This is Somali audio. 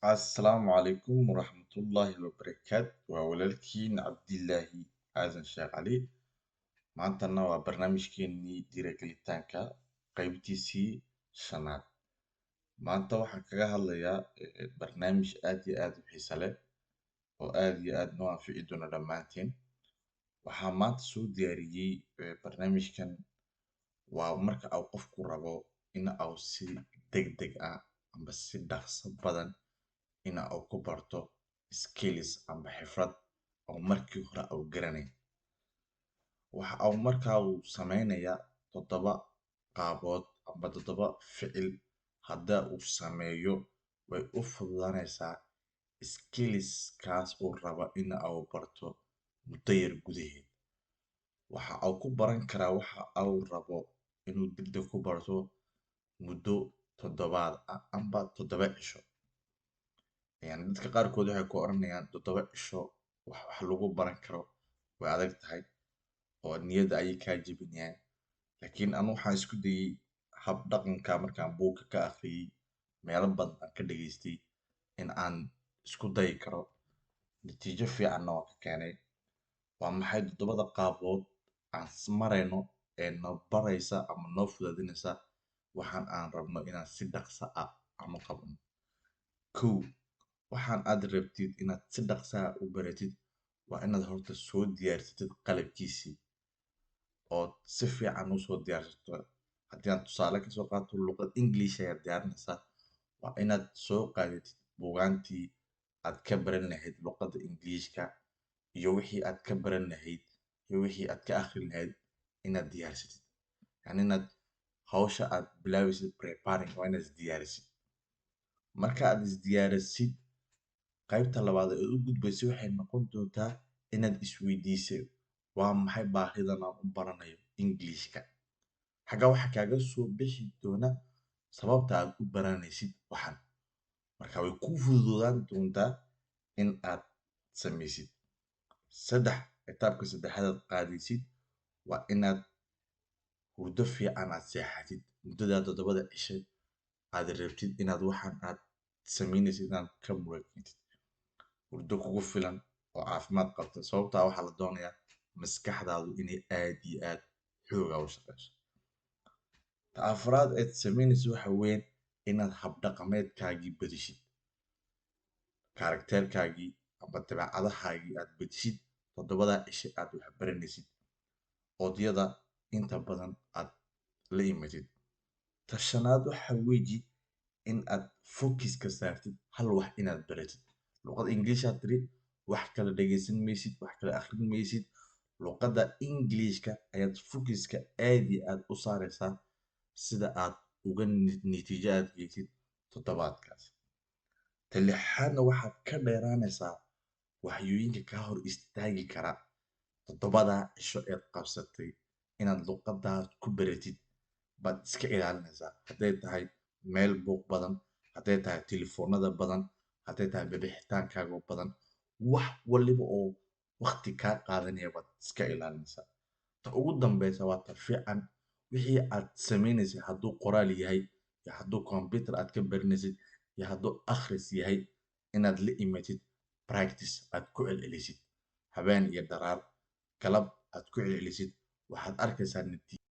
السلام عليكم ورحمة الله وبركاته وولالكين عبد الله آدم شيخ علي maantana waa barnaamijkeenii dhiirigelitaanka qaybtiisii shanaad. Maanta waxaan kaga hadlayaa barnaamij aad iyo aad u xiiso leh oo aad iyo aad noo anfici doona dhammaanteen. Waxaan maanta soo diyaariyey barnaamijkan waa marka uu qofku rabo in uu si degdeg ah amba si dhaqso badan in uu ku barto skills amba xirfad oo markii hore uu garanayn. waxa uu markaa uu sameynayaa 7 qaabood amba 7 ficil hadda uu sameeyo way u fududaanaysaa skills kaas uu rabo in uu barto muddo yar gudaheed. waxa uu ku baran karaa waxa uu rabo inuu degdeg ku barto muddo 7 amba 7 cisho. Yani dadka qaarkood waxay ku oranayaan 7 cisho wax lagu baran karo way adag tahay oo niyadda ayay kaa jebinayaan. laakiin anu waxaan isku dayay hab dhaqanka markaan buugga ka akhriyey meelo badan aan ka dhageystay in aan isku dayi karo natiijo fiicanna waan ka keenay. waa maxay 7 qaabood aan marayno ee noo baraysa ama noo fududaynaysa waxaan aan rabno inaan si dhaqso ah aan u qabno. 1 waxaan aad rabtid inaad si dhaqso ah u baratid waa inaad horta soo diyaarsatid qalabkiisii oo si fiican u soo diyaarsato. haddii aan tusaale ka soo qaato luqad English ayaad diyaarinaysaa waa inaad soo qaadatid buugaantii aad ka baran lahayd luqadda Englishka iyo wixii aad ka baran lahayd iyo wixii aad ka akhrin lahayd inaad diyaarsatid. yani inaad hawsha aad bilaabaysid preparing waa inaad isdiyaarisid. marka aad isdiyaarisid qaybta labaad ee u gudbaysa waxay noqon doontaa inaad isweydiiso waa maxay baahidan aan u baranayo Englishka. xagga waxa kaaga soo bixi doona sababta aad u baranaysid waxan. marka way kuu fududaan doontaa in aad samaysid. 3 etaabka saddexaad aad qaadaysid waa inaad hurdo fiican aad seexatid muddada 7 cisho aad rabtid inaad waxan aad samaynaysid inaad ka muwaafaqtid. hurdo kugu filan oo caafimaad qabta sababtaa waxaa la doonayaa maskaxdaadu inay aad iyo aad xoog u shaqeyso. ta afraad aad samaynaysid waxa weeyaan inaad habdhaqameedkaagii bedeshid karakteerkaagii amba dabeecadahaagii aad bedeshid 7 cisho aad wax baranaysid oodiyada inta badan aad la imatid. ta shanaad waxa weeji in aad focus ka saartid hal wax inaad baratid. luqad English aad tiri wax kala dhageysan maysid wax kala akhrin maysid luqadda Englishka ayaad focuska aad iyo aad u saaraysaa sida aad uga natiijo aad geeysid 7kaas. ta lixaadna waxaad ka dheeraanaysaa waxyooyinka kaa hor istaagi kara 7 cisho eed qabsatay inaad luqaddaas ku baratid baad iska ilaalinaysaa. hadday tahay meel buuq badan hadday tahay telefoonada badan hadday tahay bixitaankaaga badan wax waliba oo waqti kaa qaadanaya baad iska ilaalinaysaa. ta ugu dambeysa waa ta fiican wixii aad samaynaysid hadduu qoraal yahay iyo hadduu computer aad ka baranaysid iyo hadduu akhris yahay inaad la imatid practice aad ku celcelisid habeen iyo dharaar galab aad ku celcelisid waxaad arkaysaa natiijo